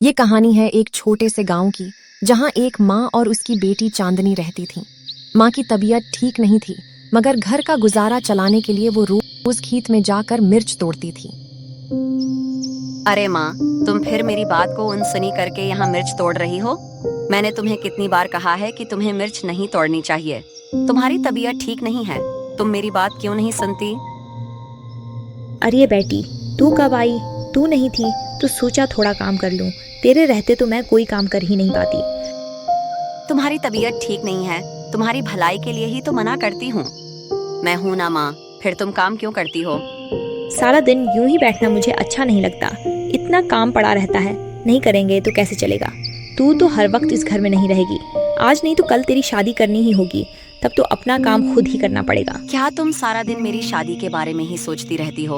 ये कहानी है एक छोटे से गांव की, जहां एक माँ और उसकी बेटी चांदनी रहती थीं। माँ की तबीयत ठीक नहीं थी, मगर घर का गुजारा चलाने के लिए वो रोज खेत में जाकर मिर्च तोड़ती थी। अरे माँ, तुम फिर मेरी बात को अनसुनी करके यहाँ मिर्च तोड़ रही हो। मैंने तुम्हें कितनी बार कहा है कि तुम्हें मिर्च नहीं तोड़नी चाहिए। तुम्हारी तबीयत ठीक नहीं है, तुम मेरी बात क्यों नहीं सुनती? अरे बेटी, तू कब आई? तू नहीं थी तो सोचा थोड़ा काम कर लूं। तेरे रहते तो मैं कोई काम कर ही नहीं पाती। तुम्हारी तबीयत ठीक नहीं है, तुम्हारी भलाई के लिए ही तो मना करती हूँ। मैं हूँ ना माँ, फिर तुम काम क्यों करती हो? सारा दिन यूं ही बैठना मुझे अच्छा नहीं लगता। इतना काम पड़ा रहता है, नहीं करेंगे तो कैसे चलेगा। तू तो हर वक्त इस घर में नहीं रहेगी। आज नहीं तो कल तेरी शादी करनी ही होगी, तब तो अपना काम खुद ही करना पड़ेगा। क्या तुम सारा दिन मेरी शादी के बारे में ही सोचती रहती हो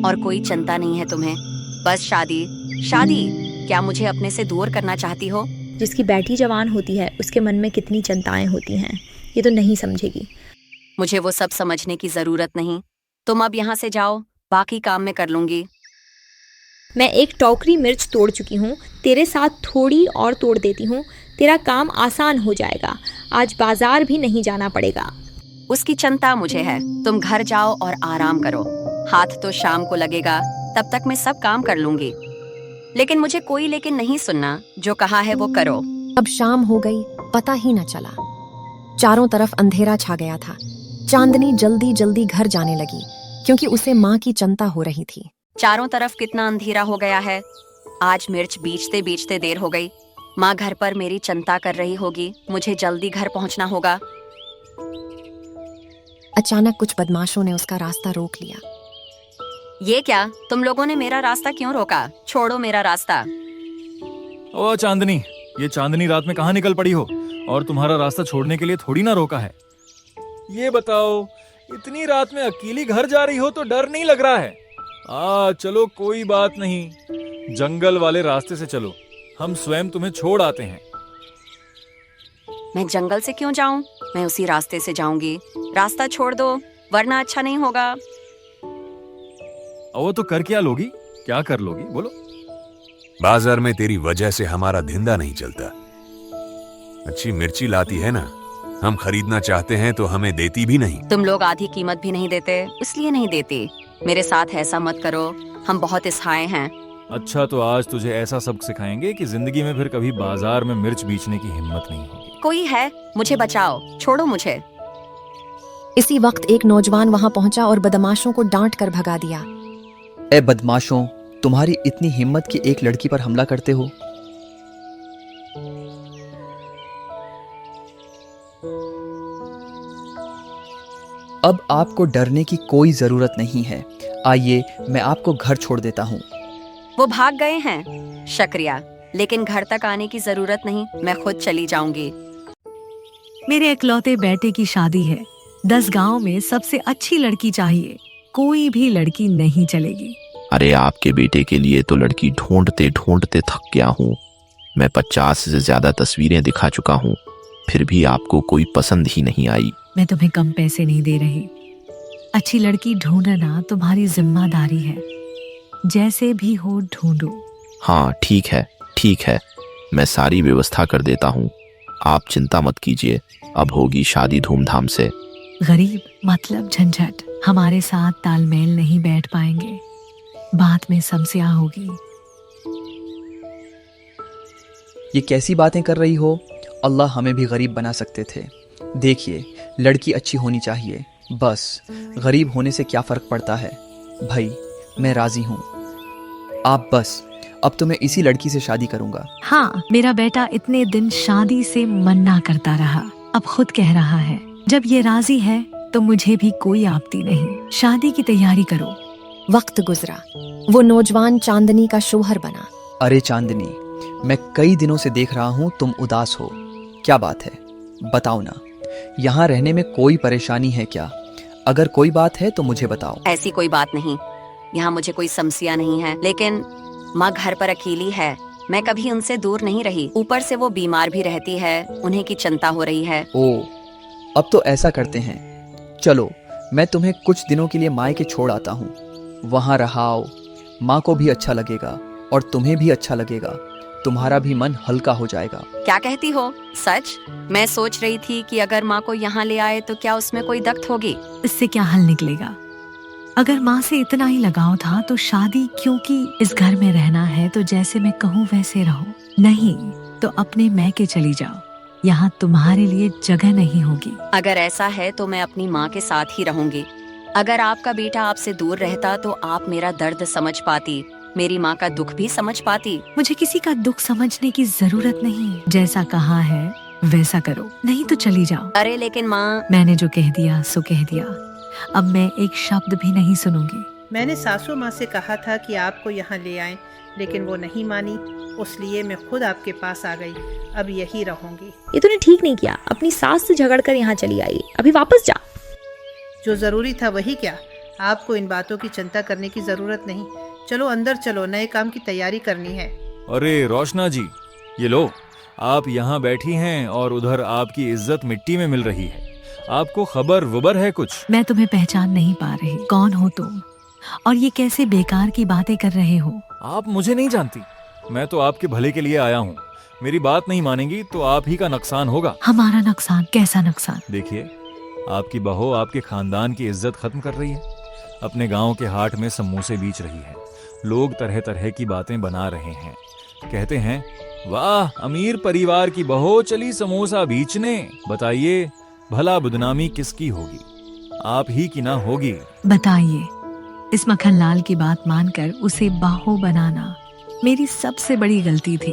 और कोई चिंता नहीं है तुम्हें? बस शादी शादी। क्या मुझे अपने से दूर करना चाहती हो? जिसकी बेटी जवान होती है उसके मन में कितनी चिंताएं होती हैं, ये तो नहीं समझेगी। मुझे वो सब समझने की जरूरत नहीं। तुम अब यहाँ से जाओ, बाकी काम मैं कर लूंगी। मैं एक टोकरी मिर्च तोड़ चुकी हूँ, तेरे साथ थोड़ी और तोड़ देती हूँ। तेरा काम आसान हो जाएगा, आज बाजार भी नहीं जाना पड़ेगा। उसकी चिंता मुझे है। तुम घर जाओ और आराम करो। हाथ तो शाम को लगेगा, तब तक मैं सब काम कर लूंगी। लेकिन मुझे कोई लेकिन नहीं सुनना, जो कहा है वो करो। अब शाम हो गई, पता ही न चला। चारों तरफ अंधेरा छा गया था। चांदनी जल्दी जल्दी घर जाने लगी, क्योंकि उसे माँ की चिंता हो रही थी। चारों तरफ कितना अंधेरा हो गया है। आज मिर्च बीचते बीचते देर हो गई। माँ घर पर मेरी चिंता कर रही होगी। मुझे जल्दी घर पहुँचना होगा। अचानक कुछ बदमाशों ने उसका रास्ता रोक लिया। ये क्या? तुम लोगों ने मेरा रास्ता क्यों रोका? छोड़ो मेरा रास्ता। ओ चांदनी, ये चांदनी रात में कहाँ निकल पड़ी हो? और तुम्हारा रास्ता छोड़ने के लिए थोड़ी ना रोका है। ये बताओ, इतनी रात में अकेली घर जा रही हो तो डर नहीं लग रहा है? चलो कोई बात नहीं, जंगल वाले रास्ते से चलो, हम स्वयं तुम्हें छोड़ आते हैं। मैं जंगल से क्यों जाऊं? मैं उसी रास्ते से जाऊंगी। रास्ता छोड़ दो, वरना अच्छा नहीं होगा। वो तो कर क्या लोगी? क्या कर लोगी, बोलो। बाजार में तेरी वजह से हमारा धंधा नहीं चलता। अच्छी मिर्ची लाती है ना, हम खरीदना चाहते हैं तो हमें देती भी नहीं। तुम लोग आधी कीमत भी नहीं देते, इसलिए नहीं देती। मेरे साथ ऐसा मत करो, हम बहुत इसहाय हैं। अच्छा, तो आज तुझे ऐसा सबक सिखाएंगे कि जिंदगी में फिर कभी बाजार में मिर्च बेचने की हिम्मत नहीं होगी। कोई है? मुझे बचाओ, छोड़ो मुझे। इसी वक्त एक नौजवान वहां पहुंचा और बदमाशों को डांट कर भगा दिया। ए बदमाशों, तुम्हारी इतनी हिम्मत कि एक लड़की पर हमला करते हो? अब आपको डरने की कोई जरूरत नहीं है। आइए, मैं आपको घर छोड़ देता हूँ। वो भाग गए हैं। शुक्रिया, लेकिन घर तक आने की जरूरत नहीं, मैं खुद चली जाऊंगी। मेरे इकलौते बेटे की शादी है। 10 गांव में सबसे अच्छी लड़की चाहिए, कोई भी लड़की नहीं चलेगी। अरे आपके बेटे के लिए तो लड़की ढूंढते ढूंढते थक गया हूँ। मैं 50 से ज्यादा तस्वीरें दिखा चुका हूँ, फिर भी आपको कोई पसंद ही नहीं आई। मैं तुम्हें कम पैसे नहीं दे रही। अच्छी लड़की ढूंढना तुम्हारी जिम्मेदारी है। जैसे भी हो ढूंढो। हाँ ठीक है, मैं सारी व्यवस्था कर देता हूँ। आप चिंता मत कीजिए, अब होगी शादी धूमधाम से। गरीब मतलब झंझट, हमारे साथ तालमेल नहीं बैठ पाएंगे, बात में समस्या होगी। ये कैसी बातें कर रही हो? अल्लाह हमें भी गरीब बना सकते थे। देखिए, लड़की अच्छी होनी चाहिए, बस गरीब होने से क्या फर्क पड़ता है। भाई, मैं राजी हूँ। आप बस, अब तो मैं इसी लड़की से शादी करूंगा। हाँ, मेरा बेटा इतने दिन शादी से मन्ना करता रहा, अब खुद कह रहा है। जब ये राजी है तो मुझे भी कोई आपत्ति नहीं। शादी की तैयारी करो। वक्त गुजरा, वो नौजवान चांदनी का शौहर बना। अरे चांदनी, मैं कई दिनों से देख रहा हूँ तुम उदास हो। क्या बात है, बताओ ना। यहाँ रहने में कोई परेशानी है क्या? अगर कोई बात है तो मुझे बताओ। ऐसी कोई बात नहीं, यहाँ मुझे कोई समस्या नहीं है, लेकिन माँ घर पर अकेली है। मैं कभी उनसे दूर नहीं रही, ऊपर से वो बीमार भी रहती है, उन्हें की चिंता हो रही है। ओ, अब तो ऐसा करते हैं, चलो मैं तुम्हें कुछ दिनों के लिए मायके छोड़ आता हूँ। वहाँ रहाओ, माँ को भी अच्छा लगेगा और तुम्हें भी अच्छा लगेगा। तुम्हारा भी मन हल्का हो जाएगा। क्या कहती हो? सच? मैं सोच रही थी कि अगर माँ को यहाँ ले आए तो क्या उसमें कोई दख्त होगी? इससे क्या हल निकलेगा? अगर माँ से इतना ही लगाव था तो शादी, क्योंकि इस घर में रहना है तो जैसे मैं कहूँ वैसे रहो, नहीं तो अपने मैके चली जाओ, यहाँ तुम्हारे लिए जगह नहीं होगी। अगर ऐसा है तो मैं अपनी माँ के साथ ही रहूंगी। अगर आपका बेटा आपसे दूर रहता तो आप मेरा दर्द समझ पाती, मेरी माँ का दुख भी समझ पाती। मुझे किसी का दुख समझने की जरूरत नहीं, जैसा कहा है वैसा करो, नहीं तो चली जाओ। अरे लेकिन माँ। मैंने जो कह दिया सो कह दिया, अब मैं एक शब्द भी नहीं सुनूंगी। मैंने सासू माँ से कहा था कि आपको यहाँ ले आएं, लेकिन वो नहीं मानी, इसलिए मैं खुद आपके पास आ गई। अब यही रहूंगी। ये तूने ठीक नहीं किया, अपनी सास से झगड़ कर यहाँ चली आई, अभी वापस जा। जो जरूरी था वही क्या? आपको इन बातों की चिंता करने की जरूरत नहीं। चलो अंदर चलो, नए काम की तैयारी करनी है। अरे रोशना जी, ये लो, आप यहाँ बैठी हैं और उधर आपकी इज्जत मिट्टी में मिल रही है। आपको खबर वबर है कुछ? मैं तुम्हें पहचान नहीं पा रही, कौन हो तुम और ये कैसे बेकार की बातें कर रहे हो? आप मुझे नहीं जानती, मैं तो आपके भले के लिए आया हूँ। मेरी बात नहीं मानेंगी तो आप ही का नुकसान होगा। हमारा नुकसान? कैसा नुकसान? देखिए, आपकी बहू आपके खानदान की इज्जत खत्म कर रही है, अपने गांव के हाट में समोसे बेच रही है, लोग तरह तरह की बातें बना रहे हैं, कहते हैं वाह अमीर परिवार की बहू चली समोसा बेचने। बताइए भला बदनामी किसकी होगी? आप ही की ना होगी? बताइए, इस मक्खनलाल की बात मानकर उसे बाहो बनाना मेरी सबसे बड़ी गलती थी।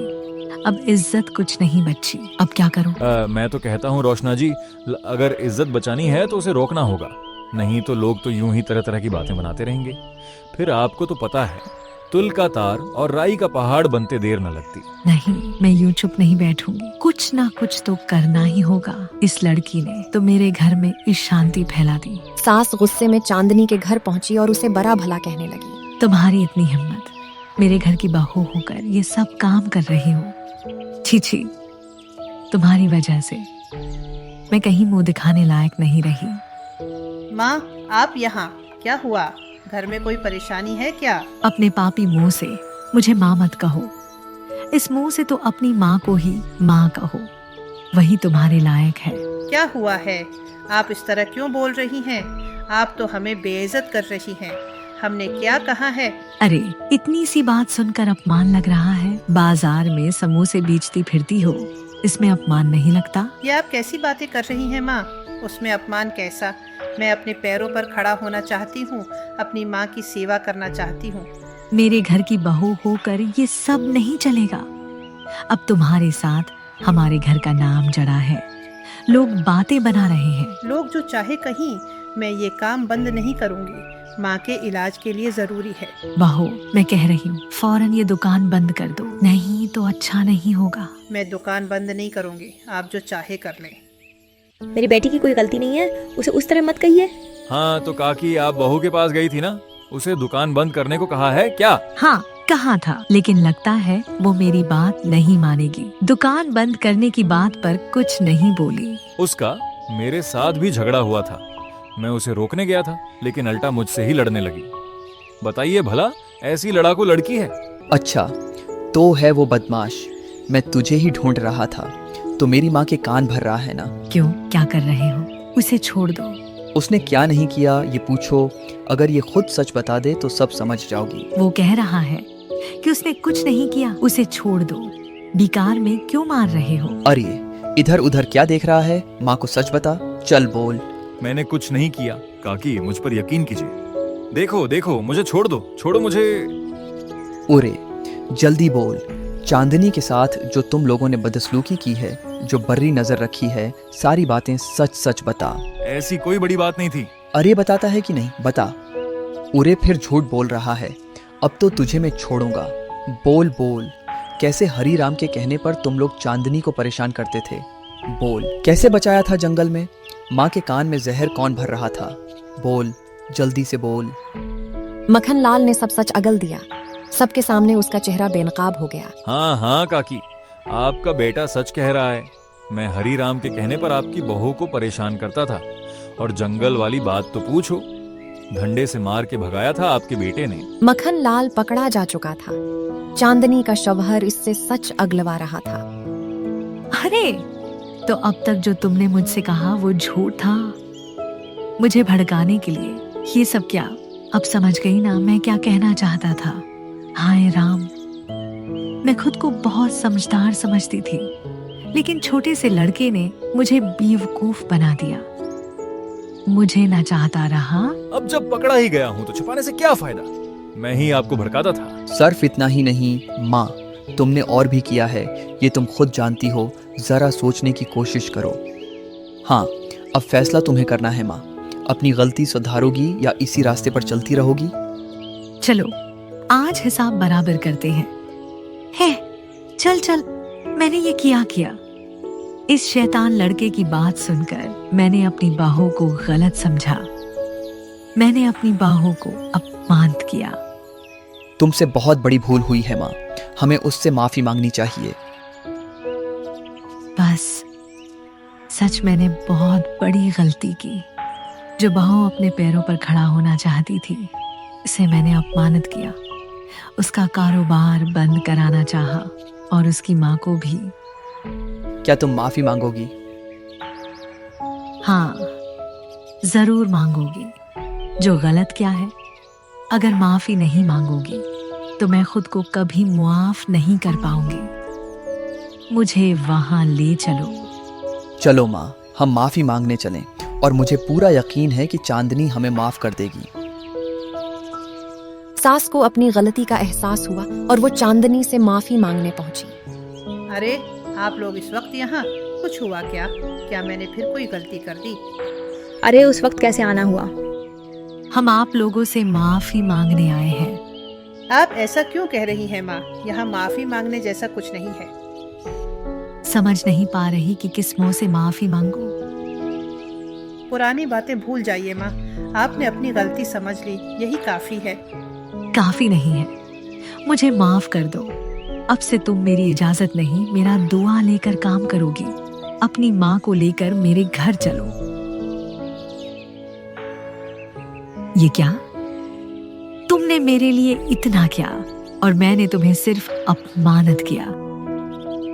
अब इज्जत कुछ नहीं बची, अब क्या करूं? मैं तो कहता हूँ रोशना जी, अगर इज्जत बचानी है तो उसे रोकना होगा, नहीं तो लोग तो यूं ही तरह तरह की बातें बनाते रहेंगे। फिर आपको तो पता है, तुल का तार और राई का पहाड़ बनते देर न लगती। नहीं, मैं यूं चुप नहीं बैठूंगी, कुछ ना कुछ तो करना ही होगा। इस लड़की ने तो मेरे घर में इस शांति फैला दी। सास गुस्से में चांदनी के घर पहुंची और उसे बड़ा भला कहने लगी। तुम्हारी इतनी हिम्मत, मेरे घर की बहू होकर ये सब काम कर रही हो? छी छी, तुम्हारी वजह से मैं कहीं मुंह दिखाने लायक नहीं रही। माँ, आप यहाँ? क्या हुआ? घर में कोई परेशानी है क्या? अपने पापी मुंह से मुझे माँ मत कहो, इस मुंह से तो अपनी माँ को ही माँ कहो, वही तुम्हारे लायक है। क्या हुआ है? आप इस तरह क्यों बोल रही हैं? आप तो हमें बेइज्जत कर रही हैं। हमने क्या कहा है? अरे इतनी सी बात सुनकर अपमान लग रहा है? बाजार में समोसे बेचती फिरती हो, इसमें अपमान नहीं लगता? ये आप कैसी बातें कर रही हैं माँ? उसमें अपमान कैसा? मैं अपने पैरों पर खड़ा होना चाहती हूँ, अपनी माँ की सेवा करना चाहती हूँ। मेरे घर की बहू होकर ये सब नहीं चलेगा। अब तुम्हारे साथ हमारे घर का नाम जड़ा है, लोग बातें बना रहे हैं। लोग जो चाहे कहीं, मैं ये काम बंद नहीं करूँगी। माँ के इलाज के लिए जरूरी है। बहू, मैं कह रही हूँ फौरन ये दुकान बंद कर दो, नहीं तो अच्छा नहीं होगा। मैं दुकान बंद नहीं करूँगी, आप जो चाहे कर लें। मेरी बेटी की कोई गलती नहीं है, उसे उस तरह मत कहिए। हाँ तो काकी, आप बहू के पास गई थी ना, उसे दुकान बंद करने को कहा है क्या? हाँ कहा था, लेकिन लगता है वो मेरी बात नहीं मानेगी। दुकान बंद करने की बात पर कुछ नहीं बोली। उसका मेरे साथ भी झगड़ा हुआ था, मैं उसे रोकने गया था, लेकिन अल्टा मुझसे ही लड़ने लगी। बताइए भला, ऐसी लड़ाकू लड़की है? अच्छा, तो है वो बदमाश, मैं तुझे ही ढूंढ रहा था। तो मेरी माँ के कान भर रहा है ना? क्यों, क्या कर रहे हो? उसे छोड़ दो। उसने क्या नहीं किया ये पूछो, अगर ये खुद सच बता दे तो सब समझ जाओगी। वो कह रहा है कि उसने कुछ नहीं किया, उसे छोड़ दो। बेकार में क्यों मार रहे हो? अरे इधर उधर क्या देख रहा है? माँ को सच बता, चल बोल। मैंने कुछ नहीं किया काकी, मुझ पर यकीन कीजिए। देखो देखो, मुझे छोड़ दो, छोड़ो मुझे। ओरे जल्दी बोल, चांदनी के साथ जो तुम लोगों ने बदसलूकी की है, जो बर्री नजर रखी है, सारी बातें सच सच बता। ऐसी कोई बड़ी बात नहीं थी। अरे बताता है कि नहीं, बता। उरे फिर झूठ बोल रहा है, अब तो तुझे मैं छोड़ूंगा। बोल बोल, कैसे हरी राम के कहने पर तुम लोग चांदनी को परेशान करते थे? बोल, कैसे बचाया था जंगल में? माँ के कान में जहर कौन भर रहा था? बोल, जल्दी से बोल। मक्खनलाल ने सब सच अगल दिया। सबके सामने उसका चेहरा बेनकाब हो गया। हाँ हाँ काकी, आपका बेटा सच कह रहा है। मैं हरी राम के कहने पर आपकी बहू को परेशान करता था, और जंगल वाली बात तो पूछो, डंडे से मार के भगाया था आपके बेटे ने। मक्खन लाल पकड़ा जा चुका था। चांदनी का शवहर इससे सच अगलवा रहा था। अरे, तो अब तक जो तुमने मुझसे कहा वो झूठ था, मुझे भड़काने के लिए। ये सब क्या? अब समझ गई ना मैं क्या कहना चाहता था। हाय राम, मैं खुद को बहुत समझदार समझती थी, लेकिन छोटे से लड़के ने मुझे बेवकूफ बना दिया। मुझे ना चाहता रहा। अब जब पकड़ा ही गया हूँ तो छुपाने से क्या फायदा? मैं ही आपको भड़काता था। सिर्फ इतना ही नहीं माँ, तुमने और भी किया है, ये तुम खुद जानती हो। जरा सोचने की कोशिश करो। हाँ, अब फैसला तुम्हें करना है माँ। अपनी गलती सुधारोगी या इसी रास्ते पर चलती रहोगी? चलो आज हिसाब बराबर करते हैं। है, चल चल, मैंने ये किया। इस शैतान लड़के की बात सुनकर मैंने अपनी बाहों को गलत समझा। मैंने अपनी बाहों को अपमानित किया। तुमसे बहुत बड़ी भूल हुई है माँ, हमें उससे माफी मांगनी चाहिए। बस, सच मैंने बहुत बड़ी गलती की। जो बहू अपने पैरों पर खड़ा होना चाहती थी, उसे मैंने अपमानित किया। उसका कारोबार बंद कराना चाहा और उसकी माँ को भी। क्या तुम माफी मांगोगी? हाँ, जरूर मांगोगी। जो गलत क्या है? अगर माफी नहीं मांगोगी तो मैं खुद को कभी मुआफ नहीं कर पाऊंगी। मुझे वहां ले चलो। चलो माँ, हम माफी मांगने चलें, और मुझे पूरा यकीन है कि चांदनी हमें माफ कर देगी। सास को अपनी गलती का एहसास हुआ और वो चांदनी से माफी मांगने पहुंची। अरे, आप लोग इस वक्त यहाँ? कुछ हुआ क्या? क्या मैंने फिर कोई गलती कर दी? अरे उस वक्त कैसे आना हुआ? हम आप लोगों से माफी मांगने आए हैं। आप ऐसा क्यों कह रही हैं माँ? यहाँ माफी मांगने जैसा कुछ नहीं है। समझ नहीं पा रही कि किस मुंह से माफी मांगू। पुरानी बातें भूल जाइए माँ, आपने अपनी गलती समझ ली, यही काफी है। काफी नहीं है, मुझे माफ कर दो। अब से तुम मेरी इजाजत नहीं, मेरा दुआ लेकर काम करोगी। अपनी माँ को लेकर मेरे घर चलो। ये क्या? तुमने मेरे लिए इतना क्या और मैंने तुम्हें सिर्फ अपमानित किया।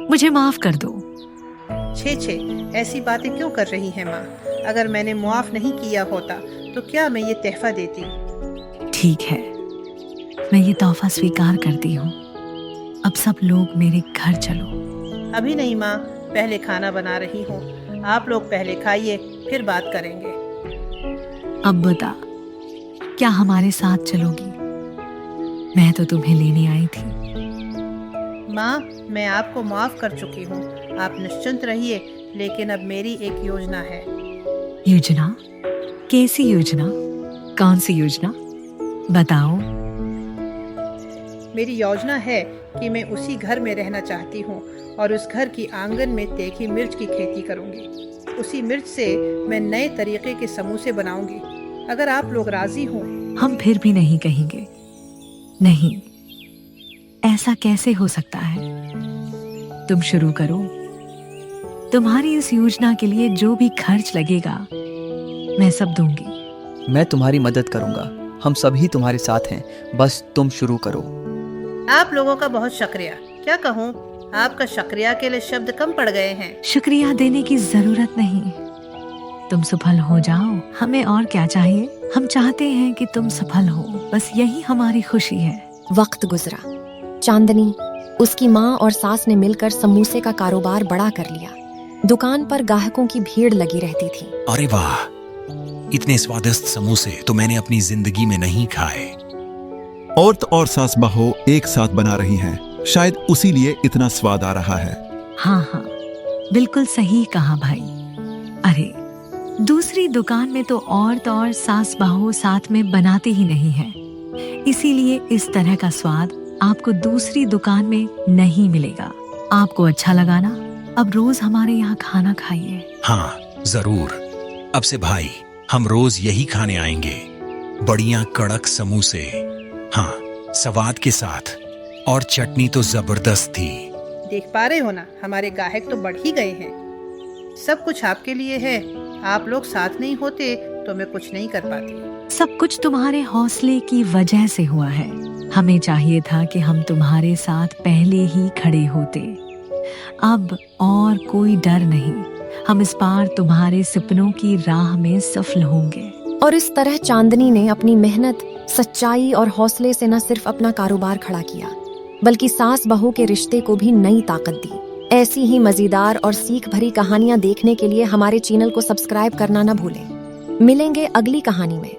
मुझे माफ कर दो। छे, ऐसी बातें क्यों कर रही हैं माँ? अगर मैंने मुआफ नहीं किया होता तो क्या मैं ये तोहफा देती? ठीक है, मैं ये तोहफा स्वीकार करती हूँ। अब सब लोग मेरे घर चलो। अभी नहीं माँ, पहले खाना बना रही हूँ। आप लोग पहले खाइए, फिर बात करेंगे। अब बता, क्या हमारे साथ चलोगी? मैं तो तुम्हें लेने आई थी। माँ, मैं आपको माफ कर चुकी हूँ, आप निश्चिंत रहिए। लेकिन अब मेरी एक योजना है। योजना? कैसी योजना? कौन सी योजना? बताओ। मेरी योजना है कि मैं उसी घर में रहना चाहती हूँ और उस घर की आंगन में तीखी मिर्च की खेती करूँगी। उसी मिर्च से मैं नए तरीके के समोसे बनाऊंगी। अगर आप लोग राजी हों। हम फिर भी नहीं कहेंगे। नहीं, ऐसा कैसे हो सकता है? तुम शुरू करो। तुम्हारी इस योजना के लिए जो भी खर्च लगेगा मैं सब दूंगी। मैं तुम्हारी मदद करूंगा, हम सभी तुम्हारे साथ हैं, बस तुम शुरू करो। आप लोगों का बहुत शुक्रिया। क्या कहूँ, आपका शुक्रिया के लिए शब्द कम पड़ गए हैं। शुक्रिया देने की जरूरत नहीं, तुम सफल हो जाओ। हमें और क्या चाहिए? हम चाहते हैं कि तुम सफल हो, बस यही हमारी खुशी है। वक्त गुजरा। चांदनी, उसकी माँ और सास ने मिलकर समोसे का कारोबार बड़ा कर लिया। दुकान पर ग्राहकों की भीड़ लगी रहती थी। अरे वाह, इतने स्वादिष्ट समोसे तो मैंने अपनी जिंदगी में नहीं खाए। औरत और सास बहू एक साथ बना रही हैं, शायद उसी लिए इतना स्वाद आ रहा है। हाँ हाँ, बिल्कुल सही कहा भाई। अरे, दूसरी दुकान में तो औरत और सास बहू साथ में बनाते ही नहीं है, इसीलिए इस तरह का स्वाद आपको दूसरी दुकान में नहीं मिलेगा। आपको अच्छा लगा ना? अब रोज हमारे यहाँ खाना खाइए। हाँ जरूर, अब से भाई हम रोज यही खाने आएंगे। बढ़िया कड़क समोसे, हाँ स्वाद के साथ, और चटनी तो जबरदस्त थी। देख पा रहे हो ना, हमारे ग्राहक तो बढ़ ही गए हैं। सब कुछ आपके लिए है। आप लोग साथ नहीं होते तो मैं कुछ नहीं कर पाती। सब कुछ तुम्हारे हौसले की वजह से हुआ है। हमें चाहिए था कि हम तुम्हारे साथ पहले ही खड़े होते। अब और कोई डर नहीं, हम इस बार तुम्हारे सपनों की राह में सफल होंगे। और इस तरह चांदनी ने अपनी मेहनत, सच्चाई और हौसले से न सिर्फ अपना कारोबार खड़ा किया, बल्कि सास बहू के रिश्ते को भी नई ताकत दी। ऐसी ही मजेदार और सीख भरी कहानियां देखने के लिए हमारे चैनल को सब्सक्राइब करना न भूलें। मिलेंगे अगली कहानी में।